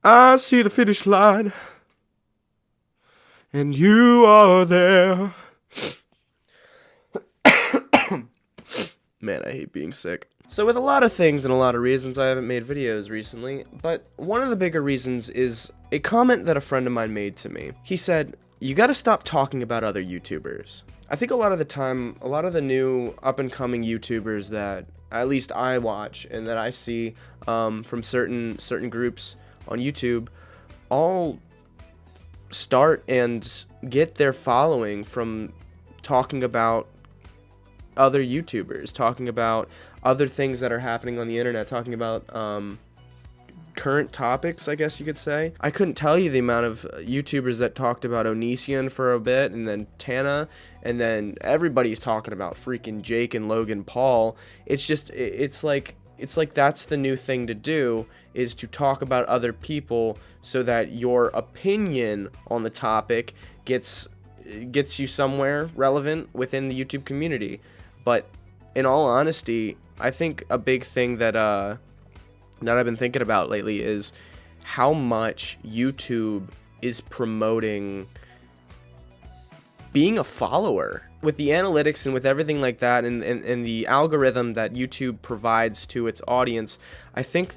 I see the finish line, and you are there. Man, I hate being sick. So with a lot of things and a lot of reasons, I haven't made videos recently, but one of the bigger reasons is a comment that a friend of mine made to me. He said, "You gotta stop talking about other YouTubers." I think a lot of the time, a lot of the new up-and-coming YouTubers that at least I watch and that I see from certain groups on YouTube all start and get their following from talking about other YouTubers, talking about other things that are happening on the internet, talking about current topics, I guess you could say. I couldn't tell you the amount of YouTubers that talked about Onision for a bit, and then Tana, and then everybody's talking about freaking Jake and Logan Paul. It's just, it's like that's the new thing to do, is to talk about other people so that your opinion on the topic gets you somewhere relevant within the YouTube community. But in all honesty, I think a big thing that I've been thinking about lately is how much YouTube is promoting being a follower. With the analytics and with everything like that, and the algorithm that YouTube provides to its audience, I think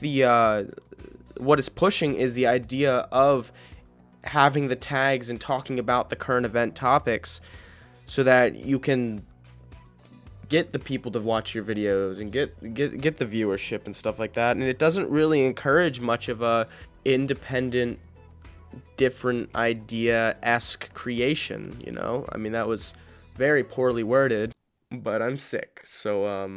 what it's pushing is the idea of having the tags and talking about the current event topics so that you can get the people to watch your videos and get the viewership and stuff like that. And it doesn't really encourage much of a independent, different idea-esque creation, you know? I mean, that was very poorly worded, but I'm sick, so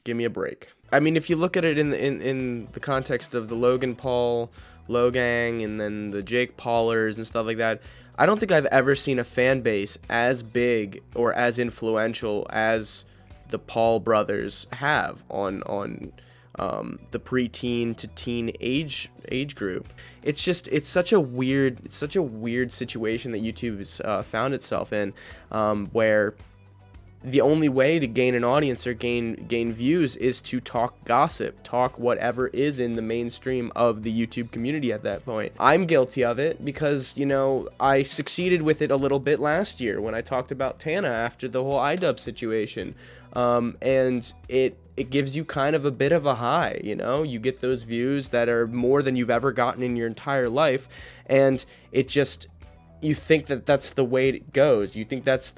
give me a break. I mean, if you look at it in the context of the Logan Paul, Logang, and then the Jake Paulers and stuff like that, I don't think I've ever seen a fan base as big or as influential as the Paul brothers have on the preteen to teen age group. It's such a weird situation that YouTube has found itself in, where the only way to gain an audience or gain views is to talk gossip, talk whatever is in the mainstream of the YouTube community at that point. I'm guilty of it because, you know, I succeeded with it a little bit last year when I talked about Tana after the whole iDub situation. And it gives you kind of a bit of a high, you know? You get those views that are more than you've ever gotten in your entire life, and it just, you think that that's the way it goes. You think that's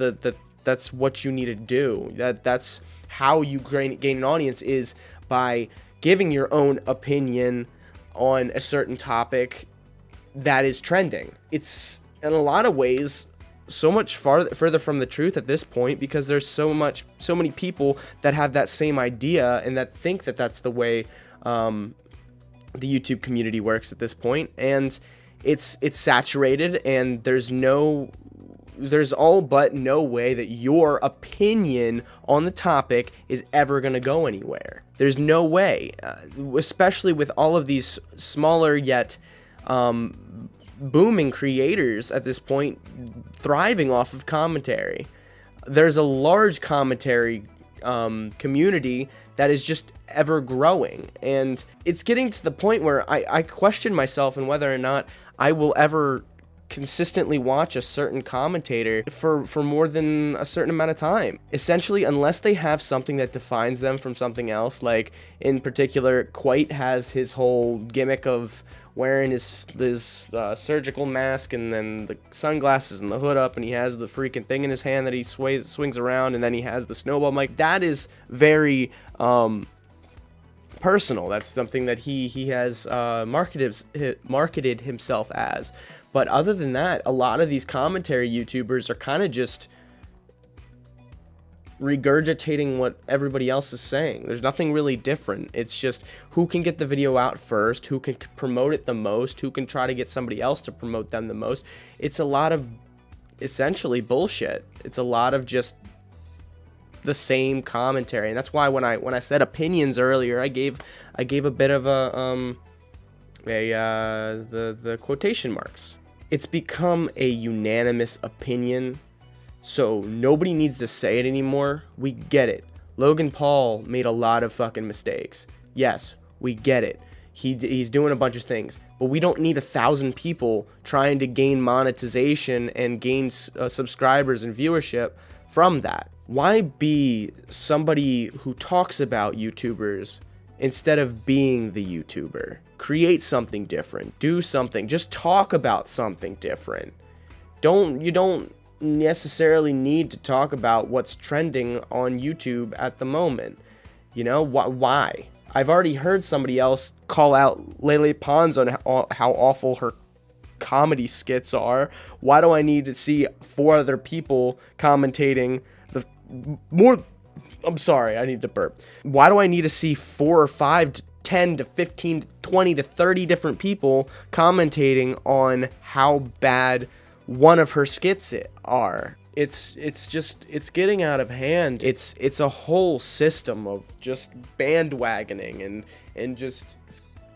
that's what you need to do. That's how you gain an audience, is by giving your own opinion on a certain topic that is trending. It's in a lot of ways so much further from the truth at this point, because there's so many people that have that same idea and that think that that's the way the YouTube community works at this point, and it's saturated, and there's all but no way that your opinion on the topic is ever going to go anywhere. There's no way, especially with all of these smaller yet booming creators at this point thriving off of commentary. There's a large commentary community that is just ever growing, and it's getting to the point where I question myself and whether or not I will ever consistently watch a certain commentator for more than a certain amount of time. Essentially, unless they have something that defines them from something else, like in particular, Quite has his whole gimmick of wearing his surgical mask and then the sunglasses and the hood up, and he has the freaking thing in his hand that he swings around, and then he has the snowball mic. That is very personal. That's something that he has marketed himself as. But other than that, a lot of these commentary YouTubers are kind of just regurgitating what everybody else is saying. There's nothing really different. It's just who can get the video out first, who can promote it the most, who can try to get somebody else to promote them the most. It's a lot of essentially bullshit. It's a lot of just the same commentary, and that's why when I said opinions earlier, I gave a bit of the quotation marks. It's become a unanimous opinion, so nobody needs to say it anymore. We get it. Logan Paul made a lot of fucking mistakes. Yes, we get it. he's doing a bunch of things, but we don't need 1,000 people trying to gain monetization and gain subscribers and viewership from that. Why be somebody who talks about YouTubers instead of being the YouTuber? Create something different. Do something. Just talk about something different. You don't necessarily need to talk about what's trending on YouTube at the moment. You know, why? I've already heard somebody else call out Lele Pons on how awful her comedy skits are. Why do I need to see 4 other people commentating I'm sorry, I need to burp. Why do I need to see 4 or 5 to 10 to 15 to 20 to 30 different people commentating on how bad one of her skits are? It's getting out of hand. It's a whole system of just bandwagoning and just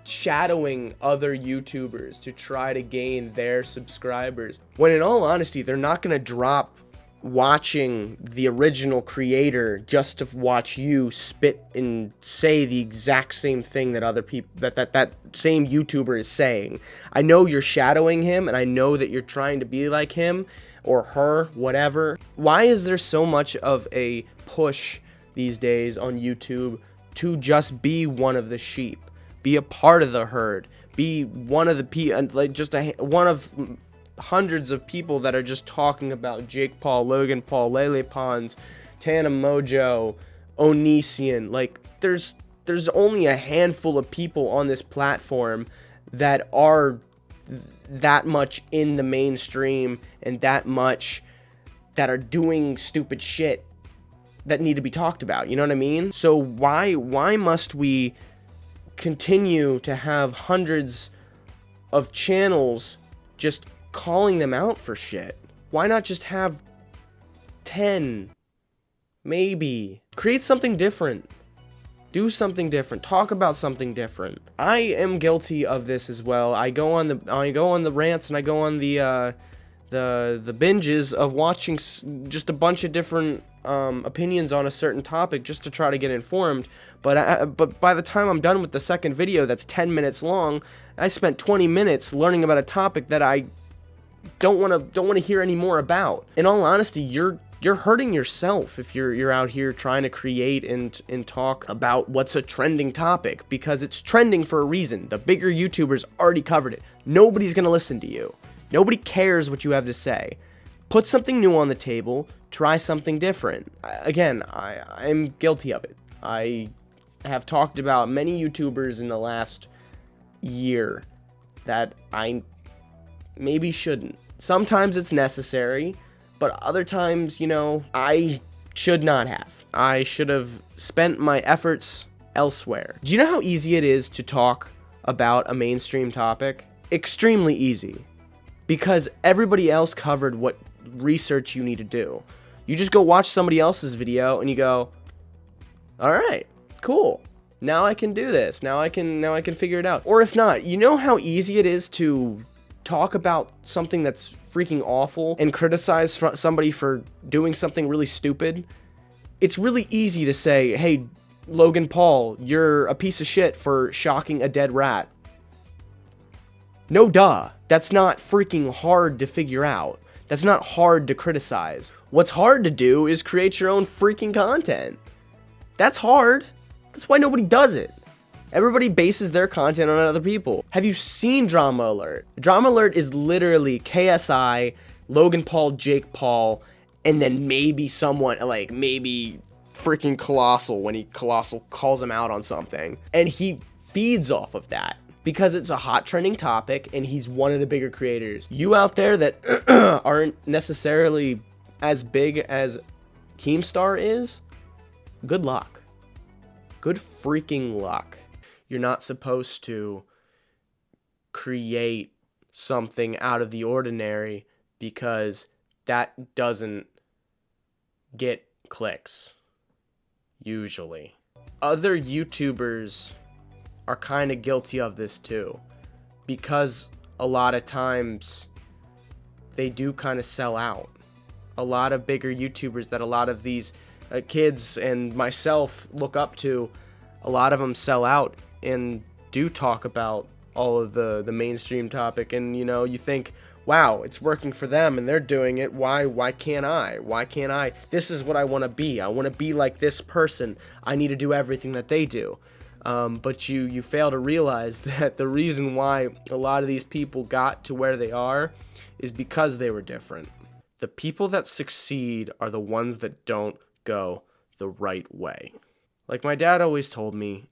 shadowing other YouTubers to try to gain their subscribers, when in all honesty they're not going to drop watching the original creator just to watch you spit and say the exact same thing that other people that same YouTuber is saying. I know you're shadowing him, and I know that you're trying to be like him or her, whatever. Why is there so much of a push these days on YouTube to just be one of the sheep, be a part of the herd, be one of the like just one of hundreds of people that are just talking about Jake Paul, Logan Paul, Lele Pons, Tana Mojo, Onision? Like, there's only a handful of people on this platform that are that much in the mainstream and that much that are doing stupid shit that need to be talked about. You know what I mean? So why must we continue to have hundreds of channels just calling them out for shit? Why not just have 10? Maybe create something different. Do something different. Talk about something different. I am guilty of this as well. I go on the rants, and I go on the binges of watching just a bunch of different opinions on a certain topic just to try to get informed. But by the time I'm done with the second video that's 10 minutes long, I spent 20 minutes learning about a topic that I don't want to hear any more about. In all honesty, you're hurting yourself if you're out here trying to create and talk about what's a trending topic, because it's trending for a reason. The bigger YouTubers already covered it. Nobody's gonna listen to you. Nobody cares what you have to say. Put something new on the table. Try something different. Again, I'm guilty of it. I have talked about many YouTubers in the last year that I maybe shouldn't. Sometimes it's necessary, but other times, you know, I should not have. I should have spent my efforts elsewhere. Do you know how easy it is to talk about a mainstream topic? Extremely easy. Because everybody else covered what research you need to do. You just go watch somebody else's video and you go, all right, cool. Now I can do this. Now I can figure it out. Or if not, you know how easy it is to talk about something that's freaking awful and criticize somebody for doing something really stupid? It's really easy to say, hey, Logan Paul, you're a piece of shit for shocking a dead rat. No duh. That's not freaking hard to figure out. That's not hard to criticize. What's hard to do is create your own freaking content. That's hard. That's why nobody does it. Everybody bases their content on other people. Have you seen Drama Alert? Drama Alert is literally KSI, Logan Paul, Jake Paul, and then maybe someone, like maybe freaking Colossal when Colossal calls him out on something. And he feeds off of that because it's a hot trending topic and he's one of the bigger creators. You out there that aren't necessarily as big as Keemstar is, good luck. Good freaking luck. You're not supposed to create something out of the ordinary because that doesn't get clicks, usually. Other YouTubers are kind of guilty of this too, because a lot of times they do kind of sell out. A lot of bigger YouTubers that a lot of these kids and myself look up to, a lot of them sell out and do talk about all of the mainstream topic, and you know, you think, wow, it's working for them and they're doing it, why can't I? This is what I want to be. I want to be like this person. I need to do everything that they do. But you fail to realize that the reason why a lot of these people got to where they are is because they were different. The people that succeed are the ones that don't go the right way. Like my dad always told me,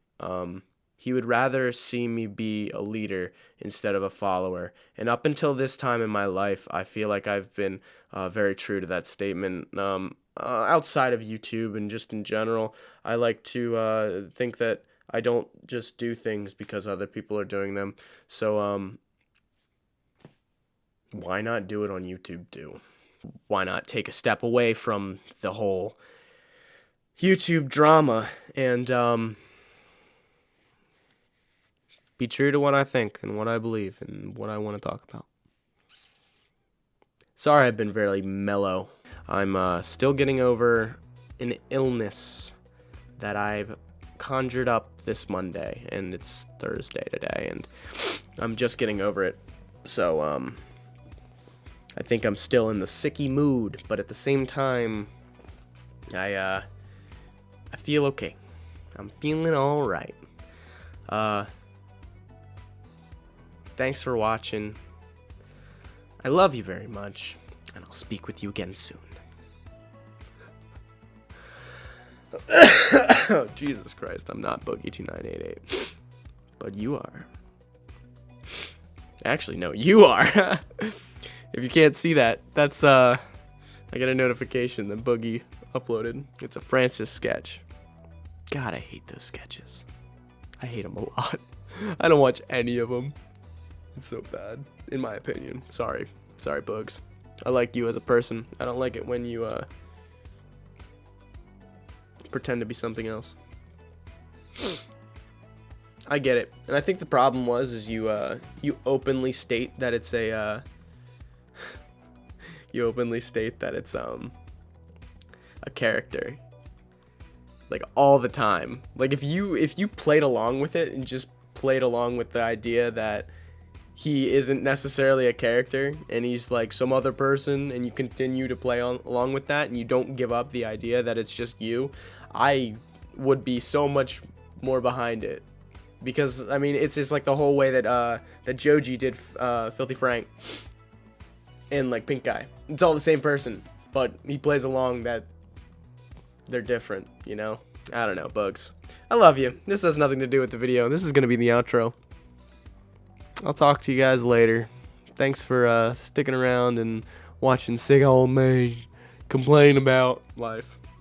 he would rather see me be a leader instead of a follower. And up until this time in my life, I feel like I've been very true to that statement. Outside of YouTube and just in general, I like to think that I don't just do things because other people are doing them. So why not do it on YouTube too? Why not take a step away from the whole YouTube drama and be true to what I think and what I believe and what I want to talk about. Sorry I've been very mellow. I'm still getting over an illness that I've conjured up this Monday, and it's Thursday today, and I'm just getting over it. So I think I'm still in the sicky mood, but at the same time, I feel okay. I'm feeling all right. Thanks for watching. I love you very much, and I'll speak with you again soon. Oh, Jesus Christ, I'm not Boogie2988. But you are. Actually, no, you are. If you can't see that, that's, I got a notification that Boogie uploaded. It's a Francis sketch. God, I hate those sketches. I hate them a lot. I don't watch any of them. It's so bad, in my opinion. Sorry, Bugs. I like you as a person. I don't like it when you pretend to be something else. I get it, and I think the problem is you openly state that it's a you openly state that it's a character, like all the time. Like if you played along with it and just played along with the idea that he isn't necessarily a character and he's like some other person, and you continue to play along with that and you don't give up the idea that it's just you, I would be so much more behind it. Because I mean, it's like the whole way that Joji did Filthy Frank and like Pink Guy. It's all the same person, but he plays along that they're different, you know? I don't know, Bugs. I love you. This has nothing to do with the video. This is gonna be the outro. I'll talk to you guys later. Thanks for sticking around and watching sick old me complain about life.